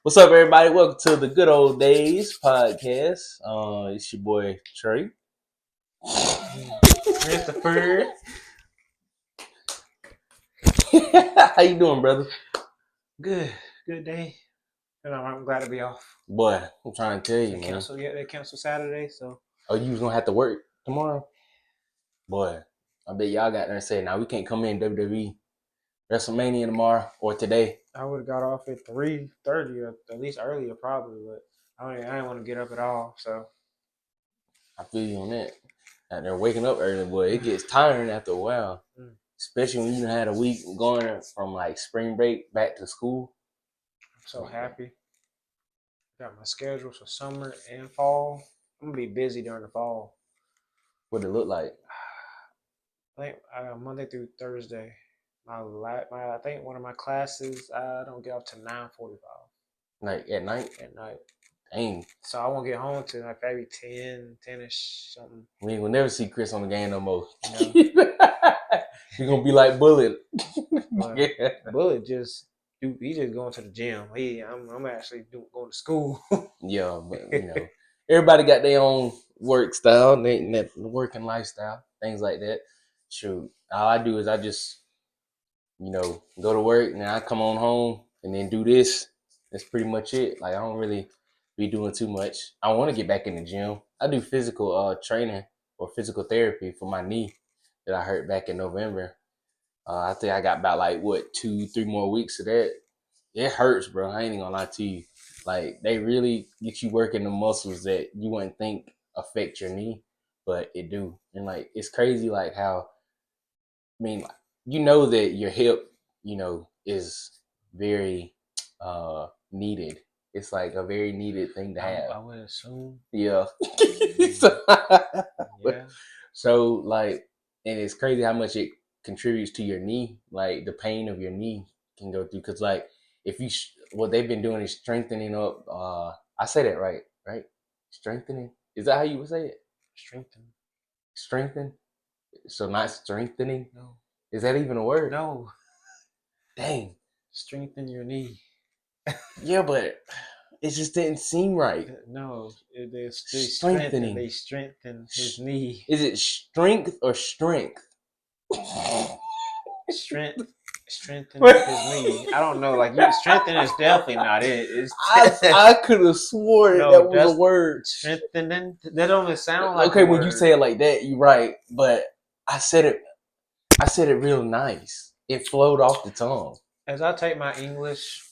What's up, everybody? Welcome to the Good Old Days podcast. It's your boy Trey. Christopher. How you doing, brother? Good day. And I'm glad to be off. Boy, I'm trying to tell you, They man. they canceled Saturday, so. Oh, you was gonna have to work tomorrow? Boy, I bet y'all got there and said, "Now we can't come in WWE WrestleMania tomorrow or today." I would have got off at 3:30 or at least earlier, probably, but I didn't want to get up at all, so. I feel you on that. And they're waking up early, boy. It gets tiring after a while, especially when you had a week going from like spring break back to school. I'm so happy. Got my schedule for summer and fall. I'm gonna be busy during the fall. What it look like? I think Monday through Thursday. I think one of my classes I don't get up to 9:45. Like at night? At night. Dang. So I won't get home till like maybe 10-ish something. We ain't gonna never see Chris on the game no more. No. You're gonna be like Bullet. Yeah. Bullet he just going to the gym. I'm actually going to school. Yeah, but you know, everybody got their own work style, their working lifestyle, things like that. Shoot, all I do is I just, go to work and then I come on home and then do this. That's pretty much it. Like I don't really be doing too much. I want to get back in the gym. I do physical training or physical therapy for my knee that I hurt back in November. I think I got about 2-3 more weeks of that. It hurts, bro. I ain't even gonna lie to you. Like they really get you working the muscles that you wouldn't think affect your knee, but it do. And like it's crazy, like how that your hip, is very needed. It's like a very needed thing to have. I would assume. Yeah. Yeah. So like, and it's crazy how much it contributes to your knee. Like the pain of your knee can go through. Cause like if you, what they've been doing is strengthening up. I say that right? Strengthening. Is that how you would say it? Strengthen. So not strengthening. No. Is that even a word? No. Dang. Strengthen your knee. Yeah, but it just didn't seem right. No, they strengthening. They strengthen his knee. Is it strength or strength? Strengthen his knee. I don't know. Like strengthen is definitely not it. It's I could have sworn that was a word. Strengthening. That don't even sound like. Okay, when you say it like that, you're right. But I said it real nice. It flowed off the tongue. As I take my English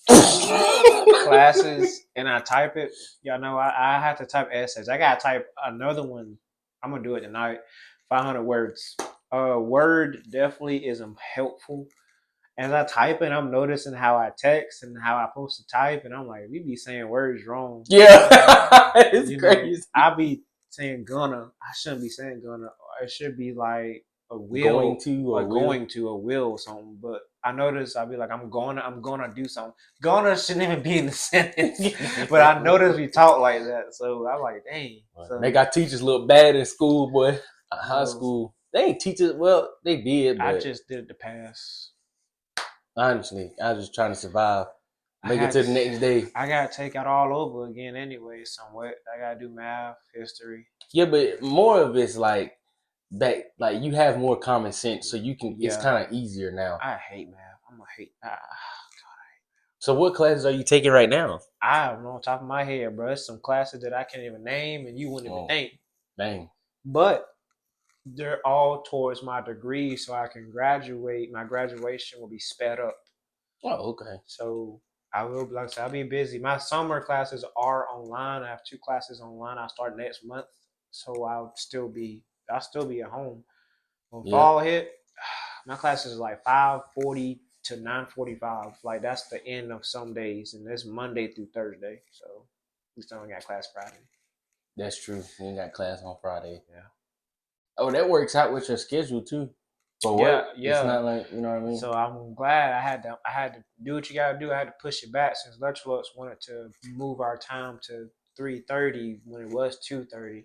classes and I type it, y'all know I have to type essays. I gotta type another one. I'm gonna do it tonight. 500 words. Word definitely is helpful. As I type it, I'm noticing how I text and how I'm supposed to type, and I'm like, we be saying words wrong. Yeah, it's crazy. I be saying gonna. I shouldn't be saying gonna. It should be like a will, going to a will or something. But I notice I'll be like, I'm gonna do something. Gonna shouldn't even be in the sentence. But I notice we talk like that, so I'm like, dang. So, they got teachers look bad in school, boy. High school, they ain't teachers. Well, they did. But I just did it to pass. Honestly, I was just trying to survive. Make it to the next day. I gotta take it all over again anyway. Somewhat. I gotta do math, history. Yeah, but more of it's like that. Like you have more common sense, so you can. Yeah. It's kind of easier now. I hate math. I'm gonna hate. God, I hate math. So what classes are you taking right now? I don't know on top of my head, bro. It's some classes that I can't even name, and you wouldn't even think. Dang. But they're all towards my degree, so I can graduate. My graduation will be sped up. Oh, okay. So I will, like I said, I'll be busy. My summer classes are online. I have 2 classes online. I'll start next month, so I'll still be at home. When fall hit, my classes are like 5:40 to 9:45. Like that's the end of some days, and it's Monday through Thursday. So we still ain't got class Friday. That's true. We ain't got class on Friday. Yeah. Oh, that works out with your schedule too. For work. Yeah. It's not like, you know what I mean? So I'm glad I had to do what you gotta do. I had to push it back since Electrolux wanted to move our time to 3:30 when it was 2:30.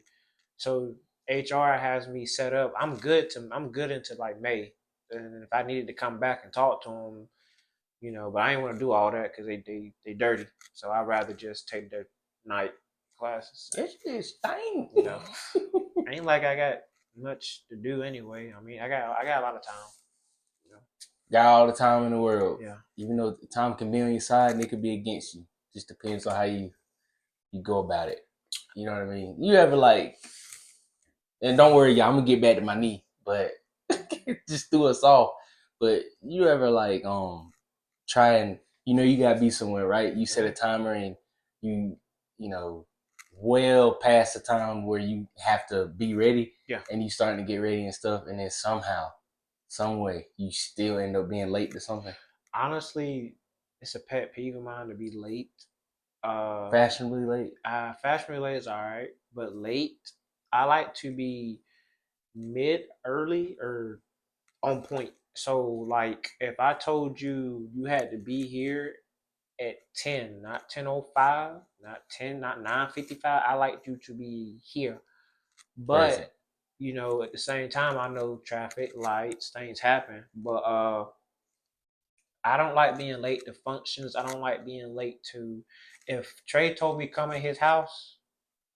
So HR has me set up. I'm good into like May. And if I needed to come back and talk to them, you know. But I ain't want to do all that because they dirty. So I'd rather just take their night classes. It's just thing. You know, ain't like I got much to do anyway. I mean, I got a lot of time. You know? Got all the time in the world. Yeah. Even though time can be on your side and it could be against you. Just depends on how you go about it. You know what I mean? You ever like, and don't worry, y'all, I'm gonna get back to my knee, but just threw us off. But you ever like try and you gotta be somewhere, right? You set a timer and you you know well past the time where you have to be ready, Yeah. and you starting to get ready and stuff, and then somehow, some way, you still end up being late to something. Honestly, it's a pet peeve of mine to be late. Fashionably late. Fashionably late is all right, but late, I like to be mid, early, or on point. So, like, if I told you you had to be here at 10, not 10:05, not 10, not 9:55, I like you to be here. Present. But at the same time, I know traffic lights, things happen, but I don't like being late to functions. I don't like being late to. If Trey told me come in his house,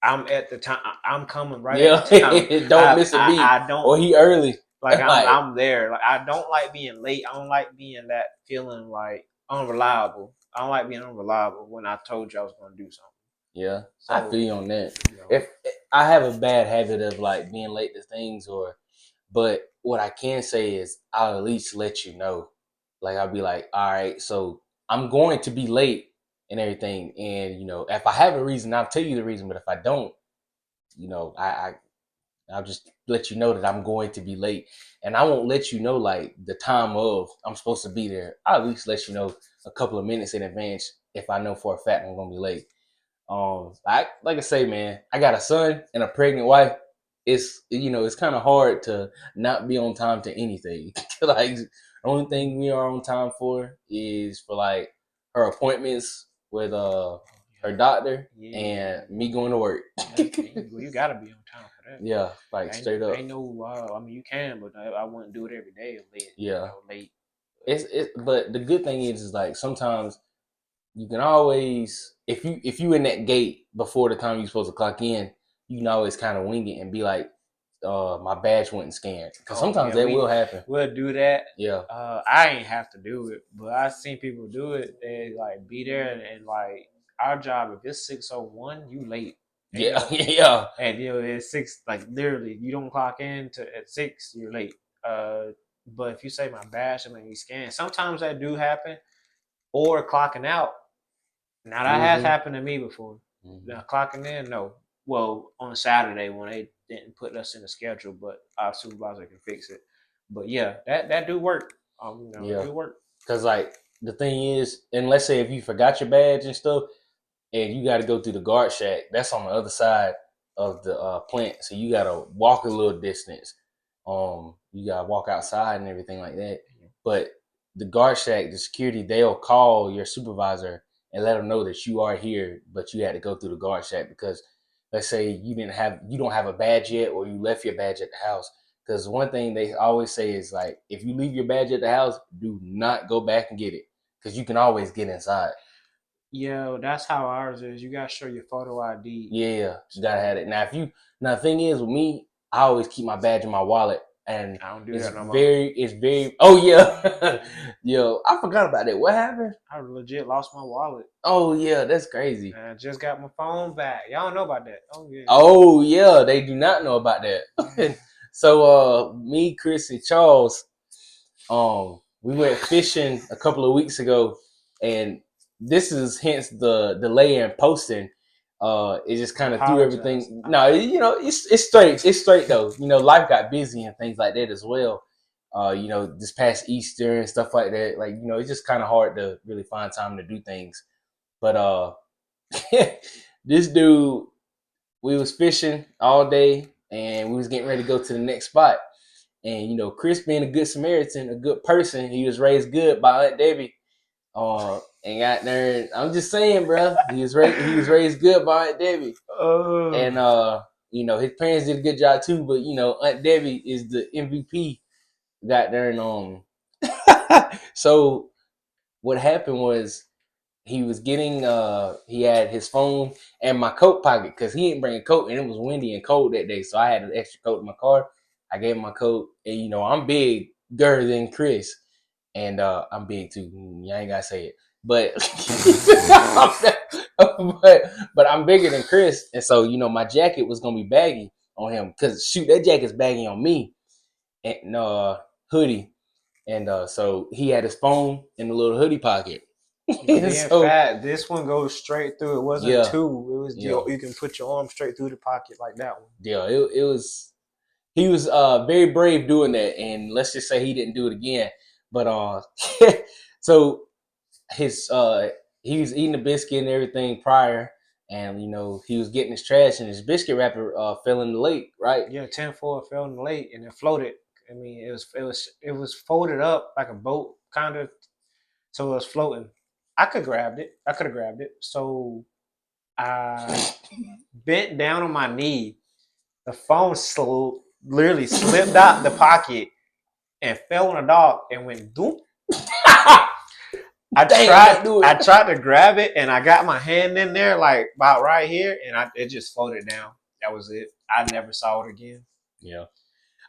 I'm at the time. I'm coming right Yeah, at the time. don't miss a beat. I don't Or he early. like. I'm Like, I'm there. Like I don't like being late. I don't like being that feeling like unreliable. I don't like being unreliable when I told you I was going to do something. yeah, So I feel you on that. you know, If I have a bad habit of like being late to things, but what I can say is I'll at least let you know. Like I'll be like, all right, so I'm going to be late and everything, and if I have a reason, I'll tell you the reason. But if I don't, I'll just let you know that I'm going to be late, and I won't let you know like the time of I'm supposed to be there. I'll at least let you know a couple of minutes in advance if I know for a fact I'm gonna be late. Like I say, man, I got a son and a pregnant wife. It's kind of hard to not be on time to anything. Like the only thing we are on time for is for like her appointments with her doctor and me going to work. well, you gotta be on time for that. Yeah, like straight up. Ain't no. I mean, you can, but I wouldn't do it every day. Late. Yeah, Late. but the good thing is like sometimes you can always if you in that gate before the time you're supposed to clock in, you can always kind of wing it and be like, my badge wasn't scanned, because sometimes that will happen. We'll do that. Yeah. I ain't have to do it, but I've seen people do it. They like be there and like our job. If it's 6:01, you late. Yeah, yeah. And it's 6. Like literally, you don't clock in to at 6, you're late. But if you say my badge and you scan, sometimes that do happen. Or clocking out. Now that has happened to me before. Now clocking in, no. Well, on a Saturday when they didn't put us in the schedule, but our supervisor can fix it. But yeah, that do work. It do work. Because like the thing is, and let's say if you forgot your badge and stuff, and you got to go through the guard shack, that's on the other side of the plant, so you got to walk a little distance. You got to walk outside and everything like that. But the guard shack, the security, they'll call your supervisor and let them know that you are here, but you had to go through the guard shack because let's say you don't have a badge yet, or you left your badge at the house. Because one thing they always say is like, if you leave your badge at the house, do not go back and get it, because you can always get inside. Yeah, that's how ours is. You gotta show your photo ID. Yeah, you gotta have it. Now the thing is with me, I always keep my badge in my wallet, and I don't do that no more. It's very. Oh yeah, yo, I forgot about that. What happened? I legit lost my wallet. Oh yeah, that's crazy. And I just got my phone back. Y'all don't know about that. Oh yeah, they do not know about that. So me, Chris, and Charles, we went fishing a couple of weeks ago, and this is hence the delay in posting. It just kind of threw everything. No, it's straight. It's straight though. Life got busy and things like that as well. This past Easter and stuff like that. Like, it's just kind of hard to really find time to do things. But this dude, we was fishing all day, and we was getting ready to go to the next spot. And Chris, being a good Samaritan, a good person, he was raised good by Aunt Debbie. And got there. I'm just saying, bro. He was raised good by Aunt Debbie. And his parents did a good job too. But Aunt Debbie is the MVP. Got there and so what happened was he was getting he had his phone and my coat pocket because he didn't bring a coat and it was windy and cold that day, so I had an extra coat in my car. I gave him my coat, and I'm bigger than Chris, and I'm big too. I ain't gotta say it, but but I'm bigger than Chris, and so my jacket was gonna be baggy on him because shoot, that jacket's baggy on me, and hoodie, and so he had his phone in the little hoodie pocket. Being So fat, this one goes straight through. It wasn't yeah, two. It was yeah, you can put your arm straight through the pocket like that one. yeah. It was he was very brave doing that, and let's just say he didn't do it again. But so his he was eating the biscuit and everything prior, and he was getting his trash, and his biscuit wrapper fell in the lake, right? Yeah, 10-4 fell in the lake and it floated. I mean, it was folded up like a boat, kind of, so it was floating. I could grabbed it. I could have grabbed it. So I bent down on my knee. The phone literally slipped out the pocket and fell on the dog and went doop. I tried to grab it and I got my hand in there like about right here and it just floated down. That was it. I never saw it again. Yeah.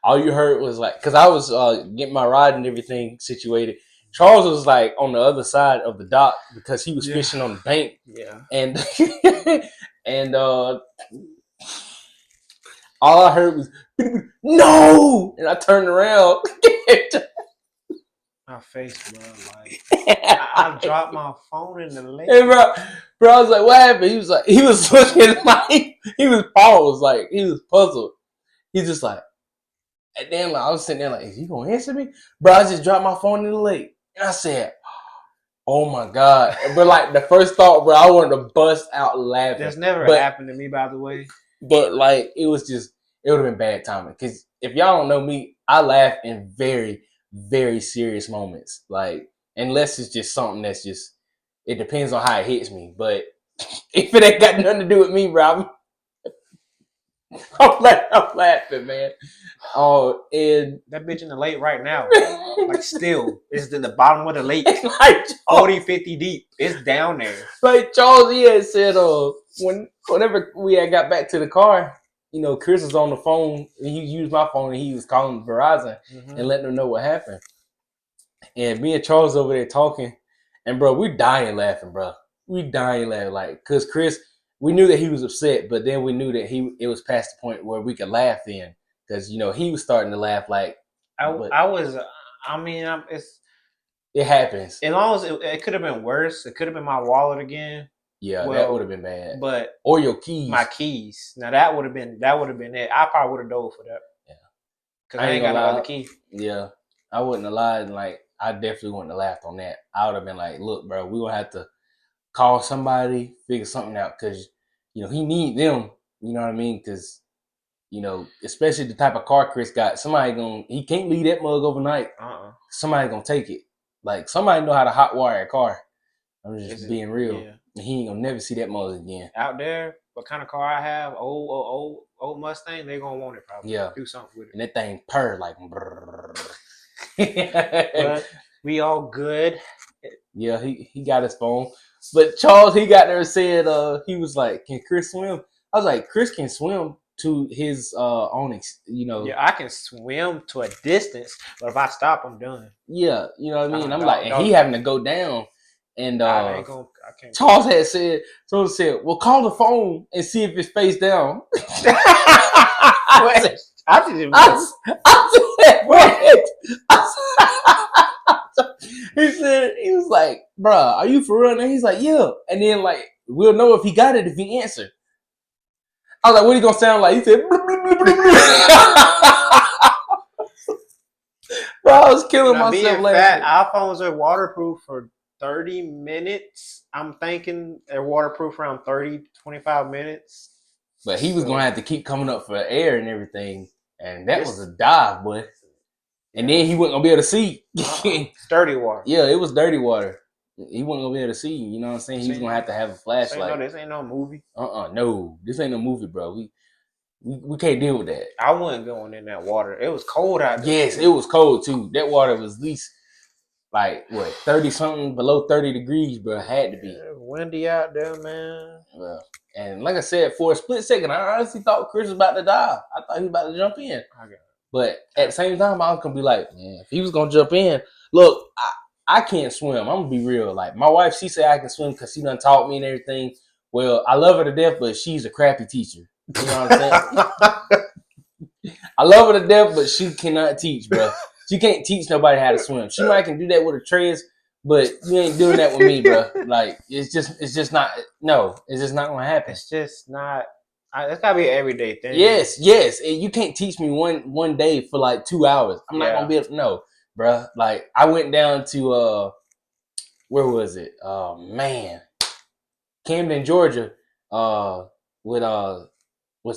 All you heard was like, because I was getting my ride and everything situated. Charles was like on the other side of the dock because he was fishing on the bank. Yeah. And and all I heard was no, and I turned around. My face, bro. Like I dropped my phone in the lake. And bro, I was like, "What happened?" He was looking like he was paused, like he was puzzled. He's just like, and then I was sitting there like, "Is he gonna answer me?" Bro, I just dropped my phone in the lake, and I said, "Oh my god!" But like the first thought, bro, I wanted to bust out laughing. That's never happened to me, by the way. But like it would have been bad timing because if y'all don't know me, I laugh in very, very serious moments. Like unless it's just something that's just, it depends on how it hits me. But if it ain't got nothing to do with me, bro, I'm laughing, man. Oh, and that bitch in the lake right now, like still, it's in the bottom of the lake, like 40, 50 deep. It's down there. Like Charles, he had said, whenever we had got back to the car, Chris was on the phone and he used my phone and he was calling Verizon and letting them know what happened. And me and Charles over there talking, and bro, we dying laughing, bro. We dying laughing, like, cause Chris, we knew that he was upset, but then we knew that it was past the point where we could laugh then, cause he was starting to laugh like. It happens. As long as it could have been worse. It could have been my wallet again. Yeah, that would have been bad. But or your keys. My keys. Now that would have been it. I probably would have dove for that. Yeah. Cause I ain't got no other key. Yeah. I wouldn't have lied, and like I definitely wouldn't have laughed on that. I would have been like, look, bro, we gonna have to call somebody, figure something out, because he need them. You know what I mean? Because especially the type of car Chris got, he can't leave that mug overnight. Somebody gonna take it. Like somebody know how to hot wire a car. I'm just being real. Yeah. And he ain't gonna never see that mug again. Out there, what kind of car I have, old Mustang, they gonna want it probably. Yeah. Do something with it. And that thing purr like. But we all good. Yeah, he got his phone. But Charles, he got there and said he was like, "Can Chris swim?" I was like, "Chris can swim to his own, Yeah, I can swim to a distance, but if I stop, I'm done. Yeah, you know what I mean. I'm like, and he having to go down, and I can't. Charles said, "Well, call the phone and see if it's face down." He was like, "Bruh, are you for real?" And he's like, "Yeah." And then like, we'll know if he got it if he answered. I was like, "What he gonna sound like?" He said, "Blah, blah, blah, blah, blah." Bro, I was killing myself. iPhones are waterproof for 30 minutes. I'm thinking they're waterproof around 30, 25 minutes. But he was gonna have to keep coming up for air and everything, and that was a dive, boy. And then he wasn't gonna be able to see. It's dirty water. Yeah, it was dirty water. He wasn't gonna be able to see. You know what I'm saying? He was gonna have to have a flashlight. This ain't no movie. No, this ain't no movie, bro. We can't deal with that. I wasn't going in that water. It was cold out there. Yes, it was cold too. That water was at least like what 30 something below 30 degrees, bro. Had to be windy out there, man. well. And like I said, for a split second, I honestly thought Chris was about to die. I thought he was about to jump in. But at the same time, I was gonna be like, man, if he was gonna jump in, look, I can't swim. I'm gonna be real. Like my wife, she said I can swim because she done taught me and everything. Well, I love her to death, but she's a crappy teacher. You know what I'm saying? I love her to death, but she cannot teach, bro. She can't teach nobody how to swim. She might can do that with her treads, but you ain't doing that with me, bro. Like it's just not. No, it's just not gonna happen. It's just not. It's gotta be an everyday thing. Yes. And you can't teach me one day for like 2 hours. I'm not gonna be able to. No, bro. Like I went down to where was it? Man, Camden, Georgia. With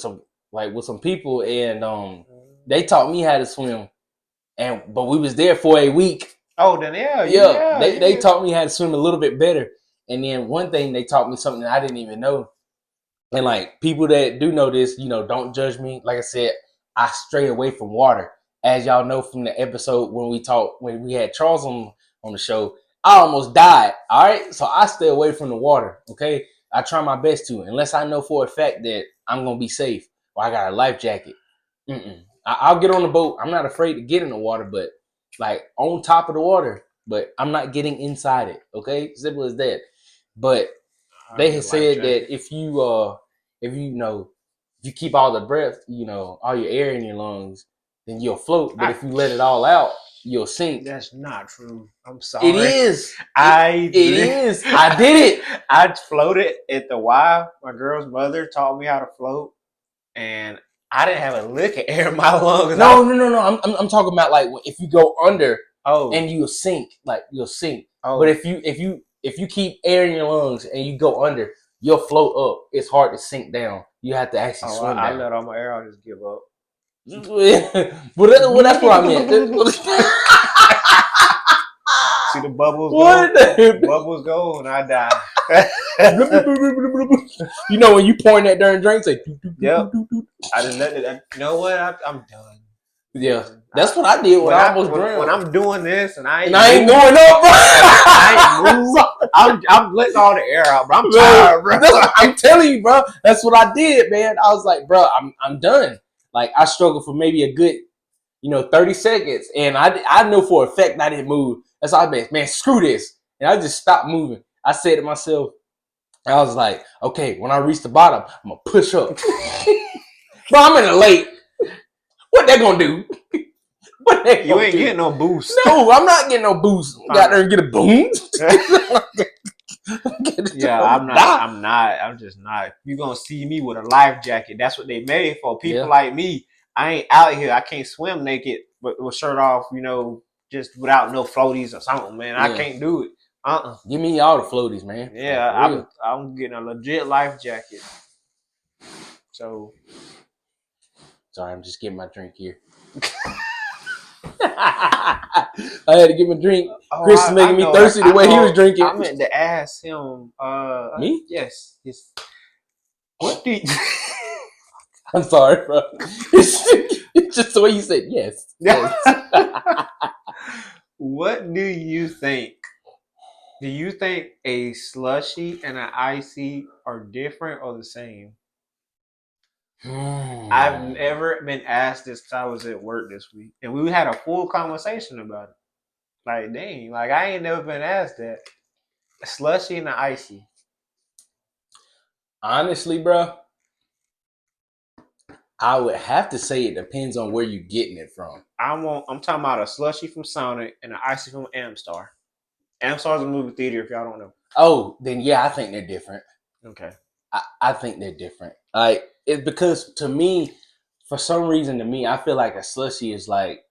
some people, and they taught me how to swim. But we was there for a week. Oh, then they taught me how to swim a little bit better. And then one thing they taught me something that I didn't even know. And like people that do know this, don't judge me. Like I said, I stray away from water. As y'all know from the episode when we had Charles on the show, I almost died. All right, so I stay away from the water. Okay, I try my best to, unless I know for a fact that I'm gonna be safe or I got a life jacket. I'll get on the boat. I'm not afraid to get in the water, but like on top of the water. But I'm not getting inside it. Okay, simple as that. But they had said that if you keep all the breath, all your air in your lungs, then you'll float. But if you let it all out, you'll sink. That's not true. I'm sorry. It is. It is. I did it. I floated at the Y. My girl's mother taught me how to float, and I didn't have a lick of air in my lungs. No. I'm talking about like if you go under, and you'll sink, like you'll sink. Oh. But if you keep air in your lungs and you go under, you'll float up. It's hard to sink down. You have to actually swim down. I let all my air. I'll just give up. well, that's what I meant. See the bubbles go. Bubbles go and I die. When you pouring that darn drink, say, yep. I just let it. You know what? I'm done. Yeah, that's what I did when I almost drowned. When I'm doing this and I ain't going up, bro. I ain't moving. I'm letting all the air out, bro. I'm tired, bro. I'm telling you, bro. That's what I did, man. I was like, bro, I'm done. Like I struggled for maybe a good, 30 seconds, and I know for a fact I didn't move. That's all I meant. Man, screw this, and I just stopped moving. I said to myself, I was like, okay, when I reach the bottom, I'm gonna push up. Bro, I'm in the lake. What that gonna do? You ain't getting no boost. No, I'm not getting no boost. Got there and get a boom. Yeah, I'm just not. You gonna see me with a life jacket. That's what they made for. People like me. I ain't out here. I can't swim naked with shirt off, just without no floaties or something, man. I can't do it. Give me all the floaties, man. Yeah, I'm getting a legit life jacket. So sorry, I'm just getting my drink here. I had to get my drink. Chris is making me thirsty the way he was drinking. I meant to ask him. Me? Yes. What do you... I'm sorry, bro. It's just the way you said yes. What do you think? Do you think a slushy and an Icee are different or the same? I've never been asked this because I was at work this week, and we had a full conversation about it. Like, dang, like I ain't never been asked that. A slushy and an Icee. Honestly, bro, I would have to say it depends on where you're getting it from. I'm talking about a slushy from Sonic and an Icee from Amstar. Amstar's a movie theater, if y'all don't know. Oh, then yeah, I think they're different. Okay. I think they're different. Like, it's because to me, for some reason, I feel like a slushy is like,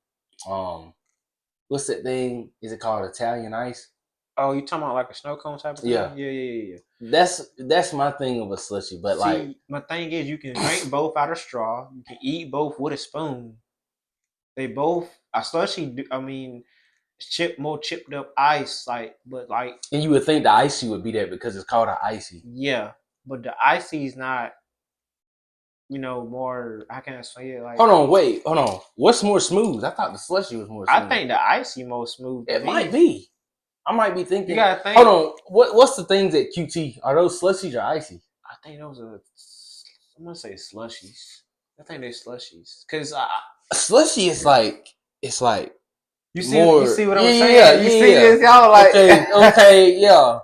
what's that thing? Is it called Italian ice? Oh, you talking about like a snow cone type of thing? Yeah. That's my thing of a slushy. But my thing is, you can drink both out of straw. You can eat both with a spoon. They both a slushy. I mean, more chipped up ice, and you would think the Icee would be that because it's called an Icee. Yeah, but the Icee is not, more. How can I say it? Like, hold on. What's more smooth? I thought the slushy was more smooth. I think the Icee more smooth. It might be. I might be You thinking. gotta think. Hold on. What's the things at QT? Are those slushies or icy? I think those are. I'm gonna say slushies. I think they slushies. Cause Slushy is like you more. see what I'm Yeah, saying. You see yeah. this, y'all like. Okay, yeah.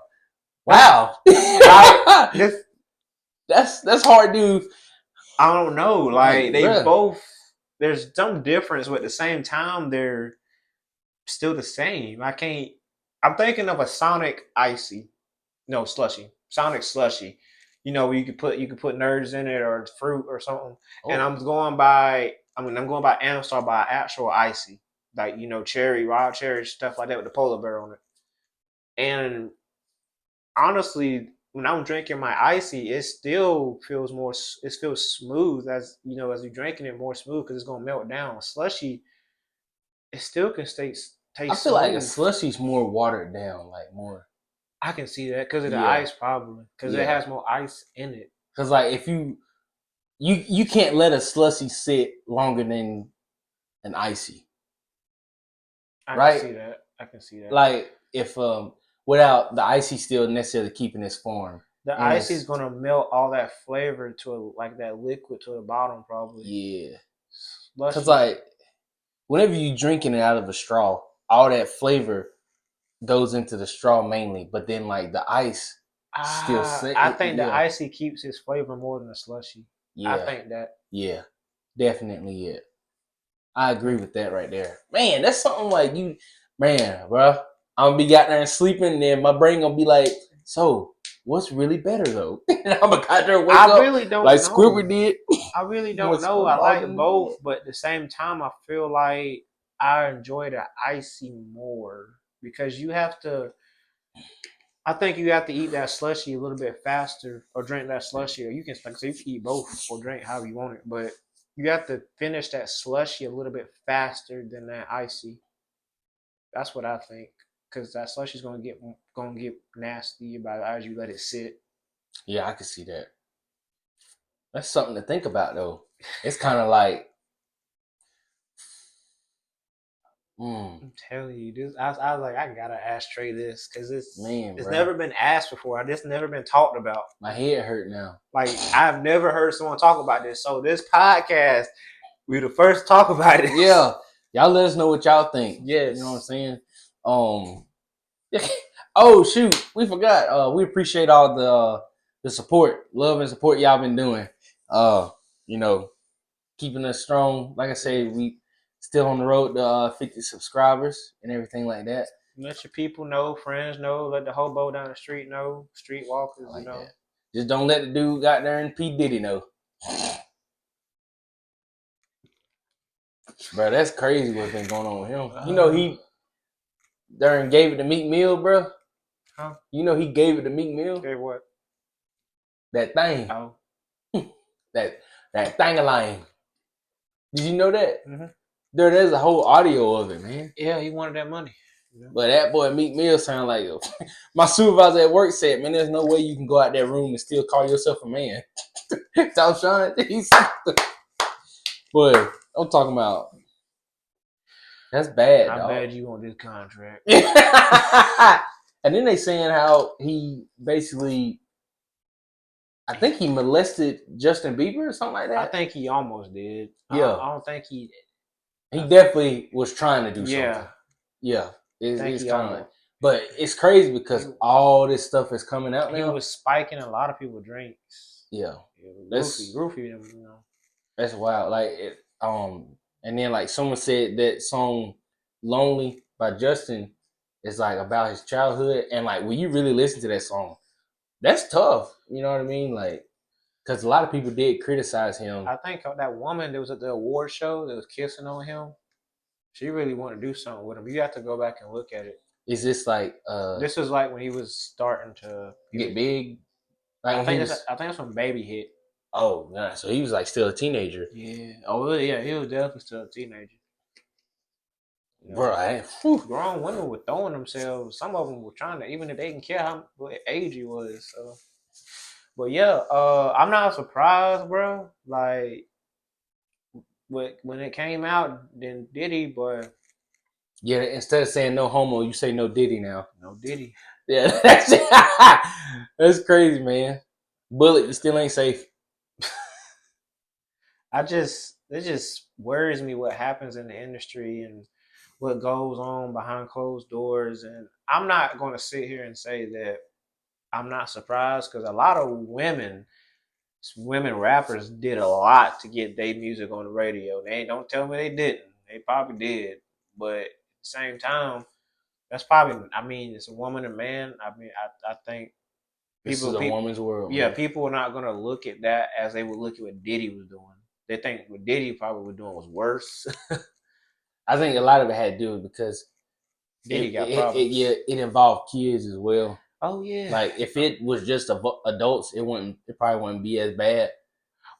Wow. Like, this, that's hard, dude. I don't know. Like they Bruh. both. There's some difference, but at the same time, they're still the same. I can't. I'm thinking of a Sonic Icy. No, Slushy. Sonic Slushy. You know, you could put nerds in it or fruit or something. Oh. And I'm going by Amstar by actual Icy. Like, you know, cherry, raw cherry, stuff like that with the polar bear on it. And honestly, when I'm drinking my Icy, it still feels more. It feels smooth as you know as you're drinking it more smooth because it's gonna melt down. Slushy, it still can taste I feel smooth. like a slushy's more watered down, like more. I can see that because of the Yeah. ice, probably because it Yeah. has more ice in it. Because like if you can't let a slushy sit longer than an icy, I right? can see that. I can see that. Like if without the icy still necessarily keeping its form. The And ice is gonna melt all that flavor to like that liquid to the bottom, probably. Yeah. Slushy. Because like whenever you drinking it out of a straw, all that flavor goes into the straw mainly, but then like the ice still I think the yeah. icy keeps its flavor more than the slushy. Yeah. I think that. Yeah. Definitely, yeah. I agree with that right there. Man, that's something like you, man, bro. I'm gonna be out there and sleeping, and then my brain gonna be like, so what's really better though? And I'm gonna got there and wake up really don't like know. Squidward did. I really don't know. I like both, but at the same time, I feel like I enjoy the icy more because you have to. I think you have to eat that slushy a little bit faster, or drink that slushy, or you can like so you can eat both or drink however you want it, but you have to finish that slushy a little bit faster than that icy. That's what I think, because that slushy is gonna get nasty about as you let it sit. Yeah, I can see that. That's something to think about though. It's kind of like, I'm telling you, this. I was like, I gotta ask Trey this because it's bro. never been asked before. This never been talked about. My head hurt now. Like I've never heard someone talk about this. So this podcast, we the first to talk about it. Yeah, y'all let us know what y'all think. Yes, you know what I'm saying. Oh shoot, we forgot. We appreciate all the support, love and support y'all been doing. You know, keeping us strong. Like I say, we still on the road to 50 subscribers and everything like that. Let your people know, friends know, let the hobo down the street know, streetwalkers, like you know. That. Just don't let the dude got there and P. Diddy know. Bro, that's crazy what's been going on with him. You know, he during gave it to Meek Mill, bro. Huh? You know, he gave it to Meek Mill. Gave what? That thing. Oh. that thing-a-line. Did you know that? Mm-hmm. There's a whole audio of it, man. Yeah, he wanted that money. Yeah. But that boy Meek Mill sound like my supervisor at work said, man, there's no way you can go out that room and still call yourself a man. Tell Sean, boy, I'm talking about. That's bad. I'm dog. bad you on this contract. And then they saying how he basically, I think he molested Justin Bieber or something like that. I think he almost did. Yeah, I don't think he. He definitely was trying to do something. Yeah, it's kind of. But it's crazy because all this stuff is coming out now. He was spiking a lot of people's drinks. Yeah, Roofie, you know. That's wild. Like and then like someone said that song "Lonely" by Justin is like about his childhood, and like when you really listen to that song, that's tough. You know what I mean? Like, because a lot of people did criticize him. I think that woman that was at the award show that was kissing on him, she really wanted to do something with him. You have to go back and look at it. Is this like this was like when he was starting to get big? Like I think that's when Baby hit. Oh, nah, so he was like still a teenager. Yeah. Oh yeah, he was definitely still a teenager. You know, right. Grown women were throwing themselves. Some of them were trying to, even if they didn't care what age he was. So, but yeah, I'm not surprised, bro. Like, when it came out, then Diddy, but Yeah, instead of saying no homo, you say no diddy now. No diddy. Yeah, that's crazy, man. Bullet, you still ain't safe. It just worries me what happens in the industry and what goes on behind closed doors. And I'm not going to sit here and say that I'm not surprised because a lot of women rappers did a lot to get their music on the radio. They don't tell me they didn't. They probably did, but at the same time, that's probably. I mean, it's a woman and man. I mean, I think This is a people, woman's world, yeah, man. people are not gonna look at that as they would look at what Diddy was doing. They think what Diddy probably was doing was worse. I think a lot of it had to do with because Diddy got problems. yeah, it involved kids as well. Oh yeah. Like if it was just adults, it probably wouldn't be as bad.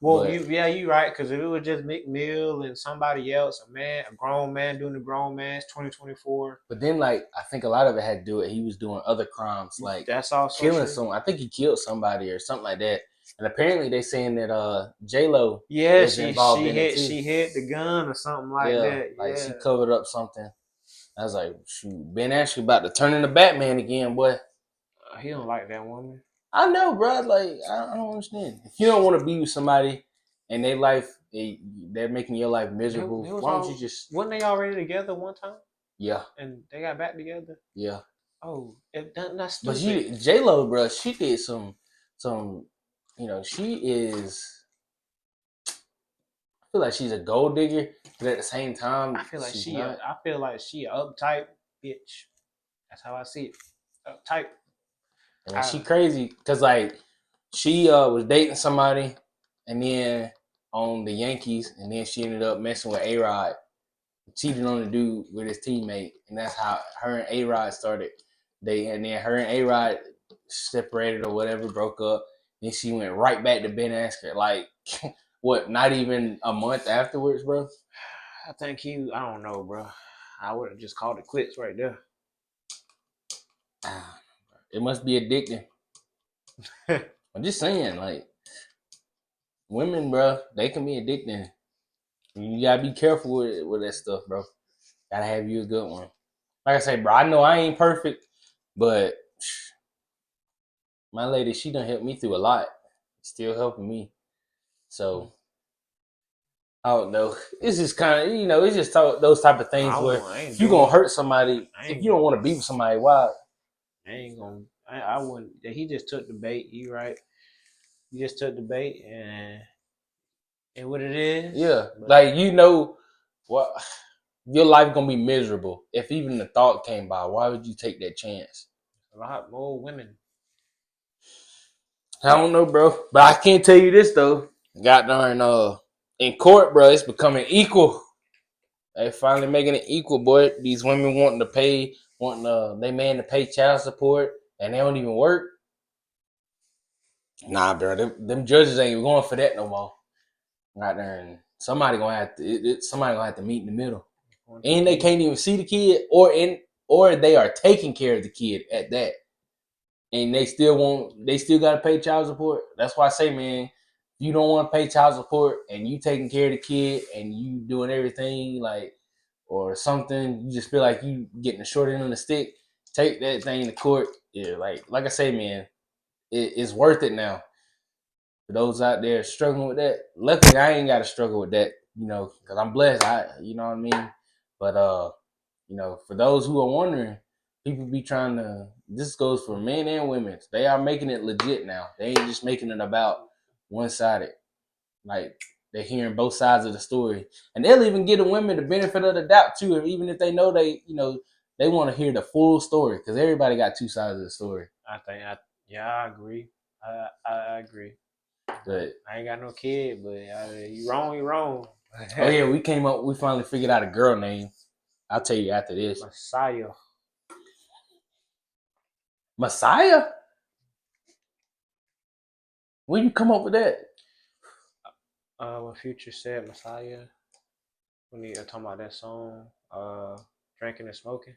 Well, But you right. Because if it was just Meek Mill and somebody else, a grown man doing the grown man's 2024. but then like I think a lot of it had to do with he was doing other crimes like That's also killing true. someone. I think he killed somebody or something like that. And apparently they saying that J Lo Yeah, was involved in it too. she hit the gun or something like Yeah, that. like Yeah, she covered up something. I was like, shoot, Ben Ashley about to turn into Batman again, boy. he don't like that woman. I know, bro. Like, I don't understand. If you don't want to be with somebody and they're making your life miserable, They was why don't you just? wasn't they already together one time Yeah, and they got back together? yeah. Oh, that's But stupid. J Lo, bro, she did some. She is. I feel like she's a gold digger, but at the same time, she's not. I feel like she a uptight bitch. That's how I see it. Uptight. I mean, she I, crazy because like she was dating somebody, and then on the Yankees, and then she ended up messing with A Rod, cheated on the dude with his teammate, and that's how her and A Rod started. And then her and A Rod separated or whatever, broke up. Then she went right back to Ben Askren, like what? Not even a month afterwards, bro. I think I don't know, bro. I would have just called it quits right there. It must be addicting. I'm just saying, like women, bro, they can be addicting. You gotta be careful with that stuff, bro. Gotta have you a good one. Like I say, bro, I know I ain't perfect, but my lady, she done helped me through a lot. Still helping me. So I don't know. It's just kind of it's just those type of things where I ain't if you doing gonna it. hurt somebody, I if ain't you don't gonna. want to be with somebody, why? I ain't gonna. I wouldn't. He just took the bait. You right. He just took the bait and what it is. Yeah, But like what your life gonna be miserable if even the thought came by. Why would you take that chance? a lot more women. I don't know, bro, but I can't tell you this though. Got darn in court, bro, it's becoming equal. They finally making it equal, boy. These women wanting they man to pay child support, and they don't even work. Nah, bro, them judges ain't going for that no more. Right there, and somebody gonna have to meet in the middle, and they can't even see the kid, or they are taking care of the kid at that, and they still gotta pay child support. That's why I say, man, if you don't want to pay child support and you taking care of the kid and you doing everything like or something, you just feel like you getting the short end of the stick, take that thing to court. Yeah, like I say, man, it's worth it now. For those out there struggling with that, luckily I ain't got to struggle with that, because I'm blessed. You know what I mean. But for those who are wondering, people be trying to. This goes for men and women. They are making it legit now. They ain't just making it about one sided. Like they're hearing both sides of the story, and they'll even give the women the benefit of the doubt too, even if they know they want to hear the full story because everybody got two sides of the story. I agree. I agree. But I ain't got no kid, but you wrong, you wrong. oh yeah, we finally figured out a girl name. I'll tell you after this. Messiah. Messiah? When you come up with that? When Future said Messiah, when he talking about that song, drinking and smoking.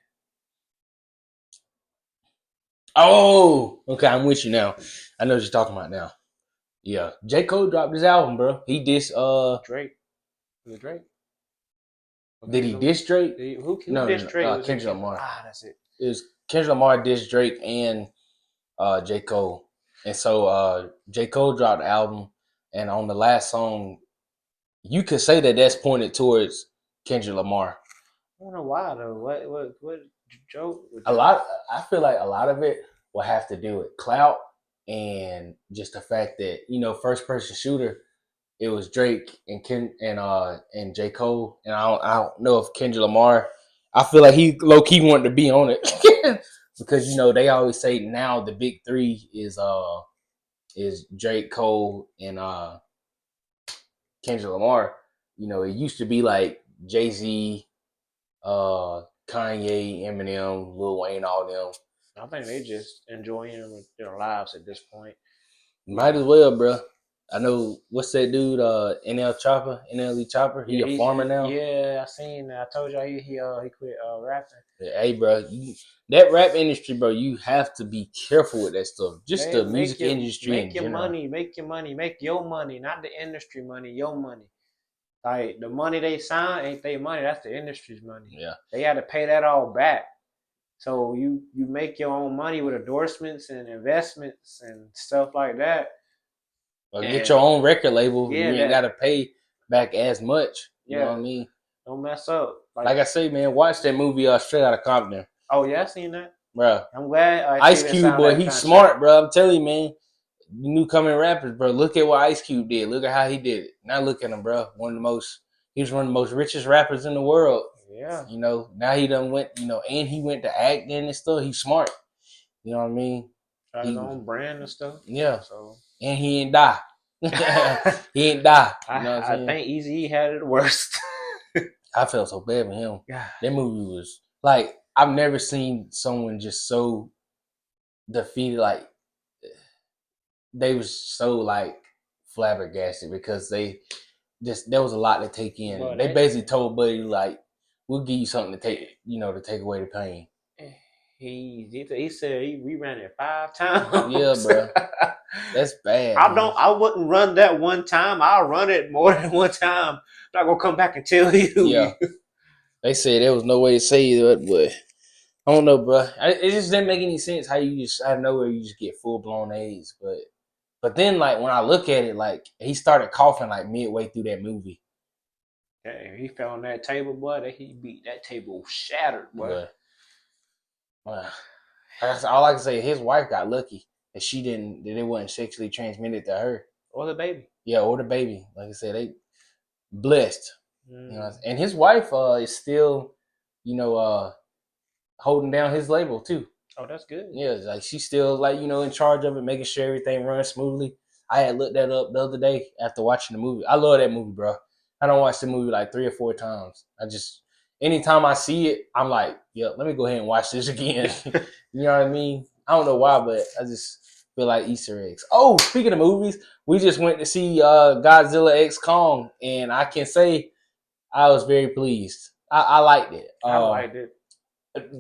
Oh, okay, I'm with you now. I know what you're talking about now. Yeah, J. Cole dropped his album, bro. He did Drake. Was it Drake? Did he diss Drake? Who No, dissed Drake? no, Was it Kendrick Lamar. that's it. It was Kendrick Lamar dissed Drake and J. Cole. And so J. Cole dropped the album, and on the last song, you could say that that's pointed towards Kendrick Lamar. I don't know why though. What joke? I feel like a lot of it will have to do with clout and just the fact that, first person shooter, it was Drake and and J. Cole. And I don't know if Kendrick Lamar, I feel like he low key wanted to be on it. Because they always say now the big three is Drake, Cole, and Kendrick Lamar. It used to be like Jay-Z, Kanye, Eminem, Lil Wayne, all them. I think they just enjoying their lives at this point. Might as well, bro. I know what's that dude, NLE Chopper. He a farmer now. Yeah, I seen that. I told y'all he quit rapping. Yeah, hey, bro, that rap industry, bro, you have to be careful with that stuff. Just the music industry in general. Make your money, not the industry money, your money. Like the money they sign ain't their money. That's the industry's money. Yeah, they had to pay that all back. So you make your own money with endorsements and investments and stuff like that. Or get your own record label. Yeah, you ain't got to pay back as much. You know what I mean? Don't mess up. Like I say, man, watch that movie Straight Outta Compton. Oh, yeah, I seen that. Bro. I'm glad. Ice Cube, boy, he's smart, bro. I'm telling you, man. New coming rappers, bro. Look at what Ice Cube did. Look at how he did it. Now look at him, bro. He was one of the most richest rappers in the world. Yeah. Now he done went, and he went to acting and stuff. He's smart. You know what I mean? Got his own brand and stuff. Yeah. So. And he ain't die. He ain't die. You know what I'm saying? I think Icee had it the worst. I felt so bad for him. Yeah. That movie was like, I've never seen someone just so defeated. Like, they was so like flabbergasted because there was a lot to take in. Well, they basically told Buddy, like, we'll give you something to take, to take away the pain. He said we ran it 5 times. Yeah, bro. That's bad. I wouldn't run that one time. I'll run it more than one time. I'm not gonna come back and tell you. Yeah. They said there was no way to say that, but I don't know, bro. It just didn't make any sense how you just out of nowhere you just get full blown AIDS. But then, like, when I look at it, like, he started coughing like midway through that movie. Yeah, he fell on that table, boy. He beat that table shattered, boy. All I can say, his wife got lucky that it wasn't sexually transmitted to her or the baby. Yeah, or the baby. Like I said, they blessed. And his wife is still, holding down his label too. Oh, that's good. Yeah, like she's still like in charge of it, making sure everything runs smoothly. I had looked that up the other day after watching the movie. I love that movie, bro. I don't watch the movie like 3 or 4 times. Anytime I see it, I'm like, yeah, let me go ahead and watch this again. You know what I mean? I don't know why, but I just feel like Easter eggs. Oh, speaking of movies, we just went to see Godzilla X Kong, and I can say I was very pleased. I liked it. I liked it.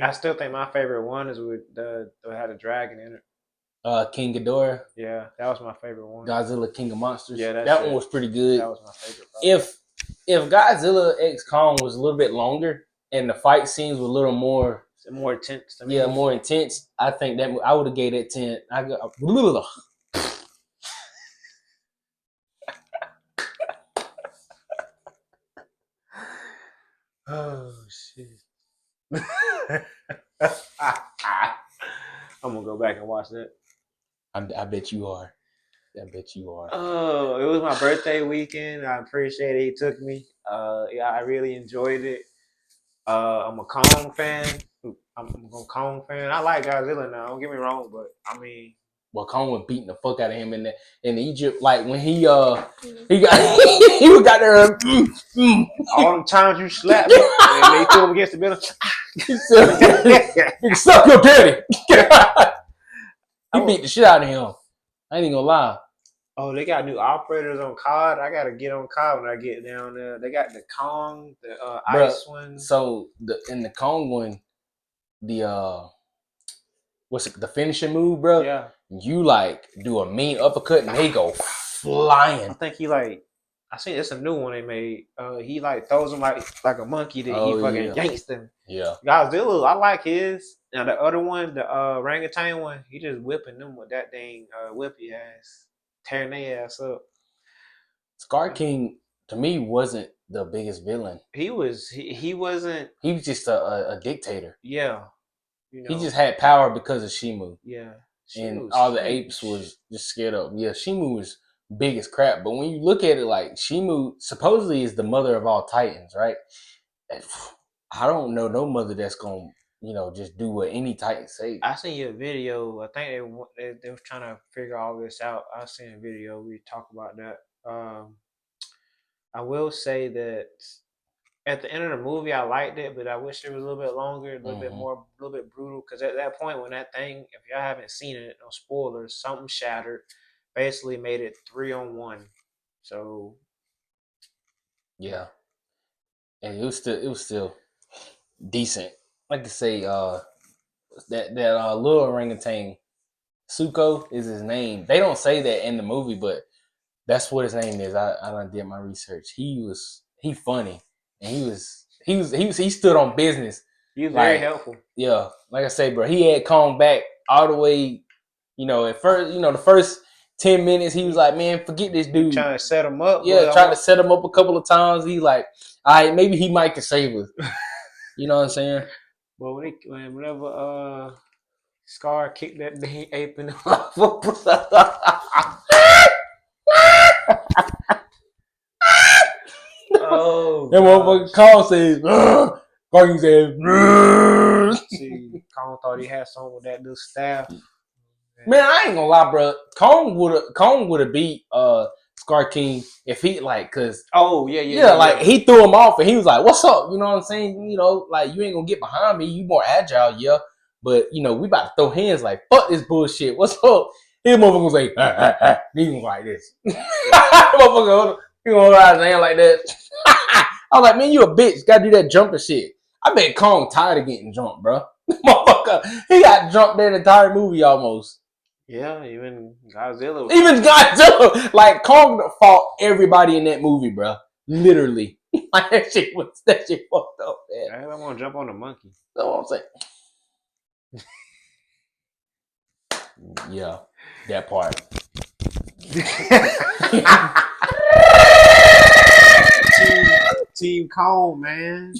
I still think my favorite one is with that had a dragon in it. King Ghidorah. Yeah, that was my favorite one. Godzilla King of Monsters. Yeah, that one was pretty good. That was my favorite. Probably. If Godzilla X Kong was a little bit longer and the fight scenes were a little more intense. Yeah, more intense. I think that I would have gave that 10. Oh shit. I'm gonna go back and watch that. I bet you are. Oh, it was my birthday weekend. I appreciate it. He took me. Yeah, I really enjoyed it. I'm a Kong fan. I like Godzilla now. Don't get me wrong, but I mean, well, Kong was beating the fuck out of him in Egypt. Like when he got he was got there. All the times you slapped me and they threw him against the middle. He suck your daddy. He beat the shit out of him. I ain't even gonna lie. Oh, they got new operators on COD. I gotta get on COD when I get down there. They got the Kong, the Ice one. So in the Kong one, the the finishing move, bro? Yeah. You like do a mean uppercut and they go flying. I think he like I seen it's a new one they made. He like throws him like a monkey that he fucking yanks them. Yeah. Godzilla, I like his. Now the other one, the orangutan one, he just whipping them with that dang whippy ass, tearing their ass up. Scar King to me wasn't the biggest villain. He wasn't. He was just a dictator. Yeah, He just had power because of Shimu. Yeah, and all the apes was just scared of him. Yeah, Shimu was big as crap. But when you look at it, like Shimu supposedly is the mother of all Titans, right? I don't know no mother that's gonna just do what any Titan say. I seen your video. I think they was trying to figure all this out. I seen a video. We talk about that. I will say that at the end of the movie, I liked it, but I wish it was a little bit longer, a little bit more, a little bit brutal. Because at that point, when that thing, if y'all haven't seen it, no spoilers, something shattered, basically made it 3-on-1. So yeah, and it was still decent. Like to say, that little orangutan, Suko is his name. They don't say that in the movie, but that's what his name is. I done did my research. He funny, and he stood on business. He was very helpful. Yeah, like I say, bro, he had Kong back all the way. At first, the first 10 minutes, he was like, "Man, forget this dude." Trying to set him up. Yeah, tried to set him up a couple of times. He like, all right, maybe he might can save us. You know what I'm saying? Well, whenever Scar kicked that dang ape in the oh, that motherfucker Kong says, Kong says, see, Kong thought he had something with that little staff. Man, I ain't gonna lie, bro. Kong would have beat Scar King if he cause he threw him off and he was like, "What's up?" You know what I'm saying? You ain't gonna get behind me. You more agile, yeah. But we about to throw hands like fuck this bullshit. What's up? His motherfucker was like, he was like this. Motherfucker, he gonna hold out his hand like that. I was like, man, you a bitch. Gotta do that jumping shit. I bet Kong tired of getting jumped, bro. Motherfucker, he got jumped that entire movie almost. Yeah, even Godzilla. Like Kong fought everybody in that movie, bro. Literally, like that shit fucked up, man. I want to jump on the monkey. That's what I'm saying. Yeah, that part. Team Kong, man.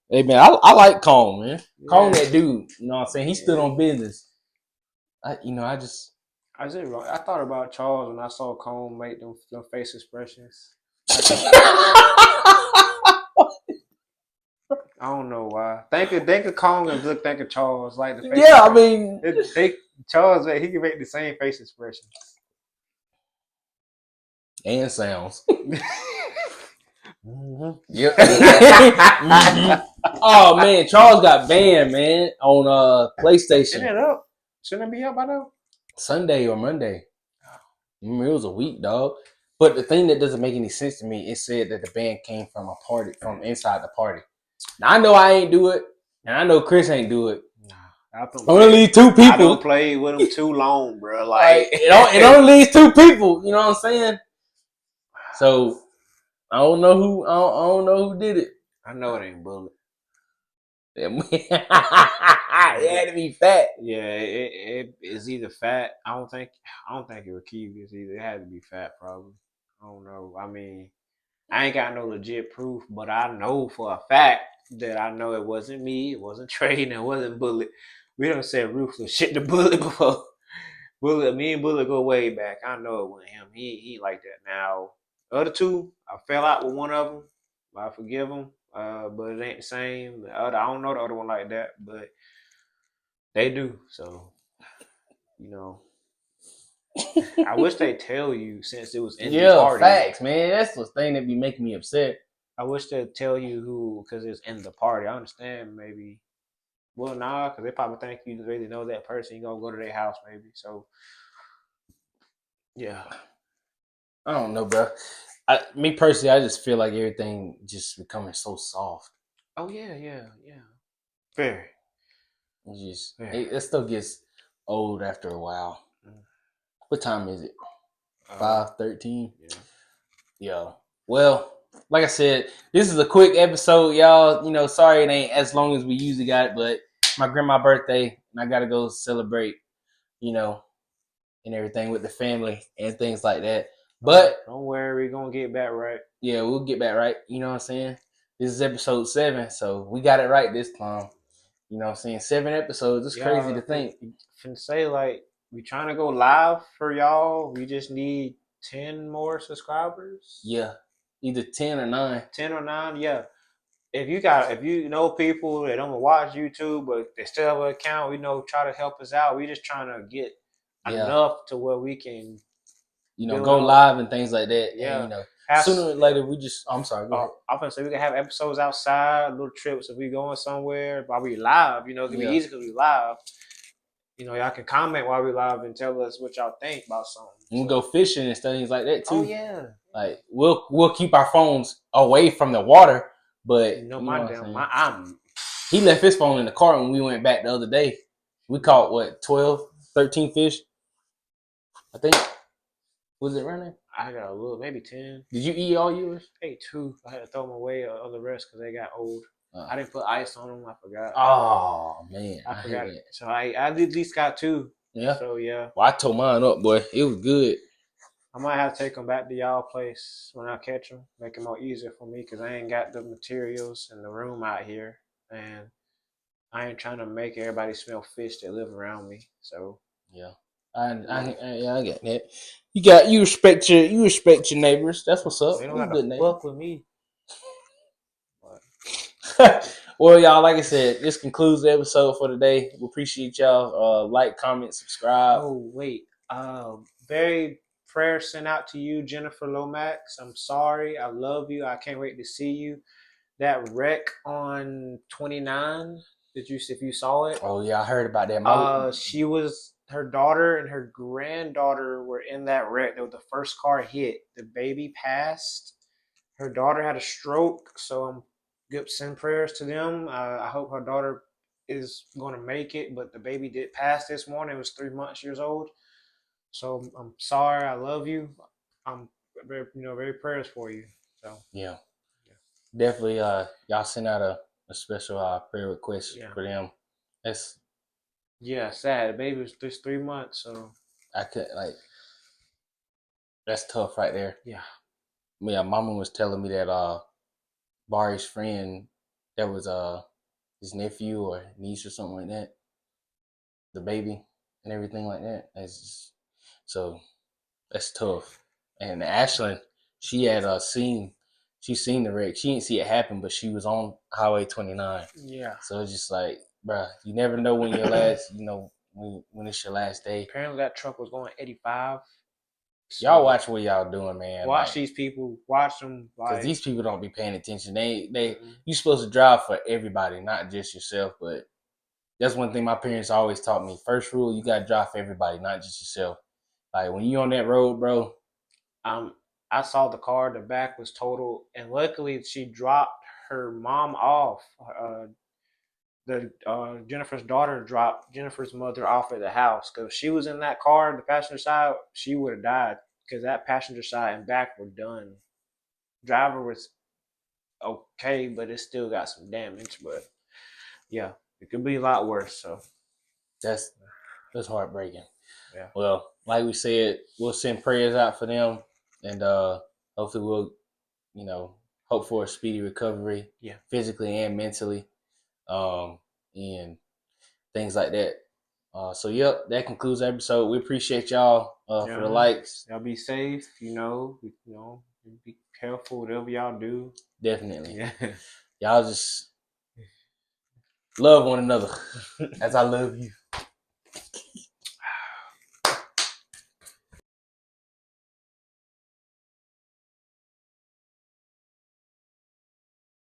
Hey man, I like Kong, man. Yeah. Kong, that dude. You know what I'm saying? He stood on business. I thought about Charles when I saw Kong make them face expressions. I don't know why. Think of Kong and think of Charles like the face. Yeah, I mean, Charles, he can make the same face expressions and sounds. Mm-hmm. Yep. Mm-hmm. Oh man, Charles got banned, man, on PlayStation. Isn't it up? Shouldn't it be up by now? Sunday or Monday. Remember, it was a week, dog. But the thing that doesn't make any sense to me, it said that the ban came from a party, from inside the party. Now I know I ain't do it, and I know Chris ain't do it. Only leaves two people. I don't play with them too long, bro. Like it only leaves two people. You know what I'm saying? So I don't know who. I don't know who did it. I know it ain't Bullet. It had to be Fat. Yeah, it is either Fat. I don't think it was Keevis either. It had to be Fat, probably. I don't know. I mean, I ain't got no legit proof, but I know for a fact that I know it wasn't me, it wasn't Trey, and it wasn't Bullet. We done said ruthless shit to Bullet before. Me and Bullet go way back. I know it wasn't him. He like that. Now, the other two, I fell out with one of them. I forgive him, but it ain't the same. The other, I don't know the other one like that, but they do. So, I wish they tell you since it was in the party. Yeah, facts, man. That's the thing that be making me upset. I wish they'd tell you who, because it's in the party. I understand maybe. Well, nah, because they probably think you really know that person. You're going to go to their house maybe. So, yeah. I don't know, bro. Me personally, I just feel like everything just becoming so soft. Oh, yeah. Very. It still gets old after a while. What time is it? 5:13. Yeah. Yeah. Well, like I said, this is a quick episode, y'all. Sorry it ain't as long as we usually got it, but my grandma's birthday, and I gotta go celebrate, you know, and everything with the family and things like that. But don't worry, we're gonna get back right. yeah, we'll get back right. You know what I'm saying? This is episode 7, so we got it right this time. You know what I'm saying? 7 episodes. It's crazy to think. Can say like we trying to go live for y'all. We just need 10 more subscribers. Yeah, either 10 or 9. 10 or 9, yeah. If you know people that don't watch YouTube but they still have an account, try to help us out. We just trying to get enough to where we can go live and things like that. Yeah. And sooner or later we just I'm sorry, go ahead. I'm gonna say we can have episodes outside, little trips if we going somewhere while we live. It can be easy because we live. Y'all can comment while we live and tell us what y'all think about something. We can go fishing and things like that too. Oh yeah. Like we'll keep our phones away from the water, but he left his phone in the car when we went back the other day. We caught 12, 13 fish. I think. Was it running? I got a little, maybe 10. Did you eat all yours? I ate 2. I had to throw them away on the rest because they got old. I didn't put ice on them. I forgot. Oh man, I forgot. So I at least got 2. Yeah. So yeah. Well, I tore mine up, boy. It was good. I might have to take them back to y'all place when I catch them. Make it more easier for me because I ain't got the materials and the room out here, and I ain't trying to make everybody smell fish that live around me. So yeah. I get that. You respect your neighbors. That's what's up. They don't got to fuck with me. Well, y'all, like I said, this concludes the episode for today. We appreciate y'all. Like, comment, subscribe. Oh wait, very prayer sent out to you, Jennifer Lomax. I'm sorry. I love you. I can't wait to see you. That wreck on 29. If you saw it? Oh yeah, I heard about that. Her daughter and her granddaughter were in that wreck. That was the first car hit. The baby passed. Her daughter had a stroke, so I'm send prayers to them. I hope her daughter is going to make it, but the baby did pass this morning. It was 3 months old. So I'm sorry. I love you. I'm very prayers for you. So yeah. Definitely. Y'all send out a special prayer request for them. That's sad. The baby was just 3 months, so I could that's tough right there. Yeah. Mama was telling me that Barry's friend that was his nephew or niece or something like that, the baby and everything like that. That's tough. And Ashlyn, she had seen the wreck. She didn't see it happen, but she was on Highway 29. Yeah. So it's just like, bruh, you never know when your last, when it's your last day. Apparently that truck was going 85. So y'all watch what y'all doing, man. Watch these people. Watch them. Because these people don't be paying attention. You supposed to drive for everybody, not just yourself. But that's one thing my parents always taught me. First rule, you got to drive for everybody, not just yourself. Like when you on that road, bro. I saw the car. The back was totaled, and luckily she dropped her mom off. Jennifer's daughter dropped Jennifer's mother off at the house because she was in that car, the passenger side, she would have died because that passenger side and back were done. Driver was okay, but it still got some damage. But yeah, it could be a lot worse. So that's heartbreaking. Yeah. Well, like we said, we'll send prayers out for them, and hopefully we'll, hope for a speedy recovery, physically and mentally. And things like that. So that concludes the episode. We appreciate y'all for the likes. Y'all be safe, be careful, whatever y'all do. Definitely. Yeah. Y'all just love one another as I love you.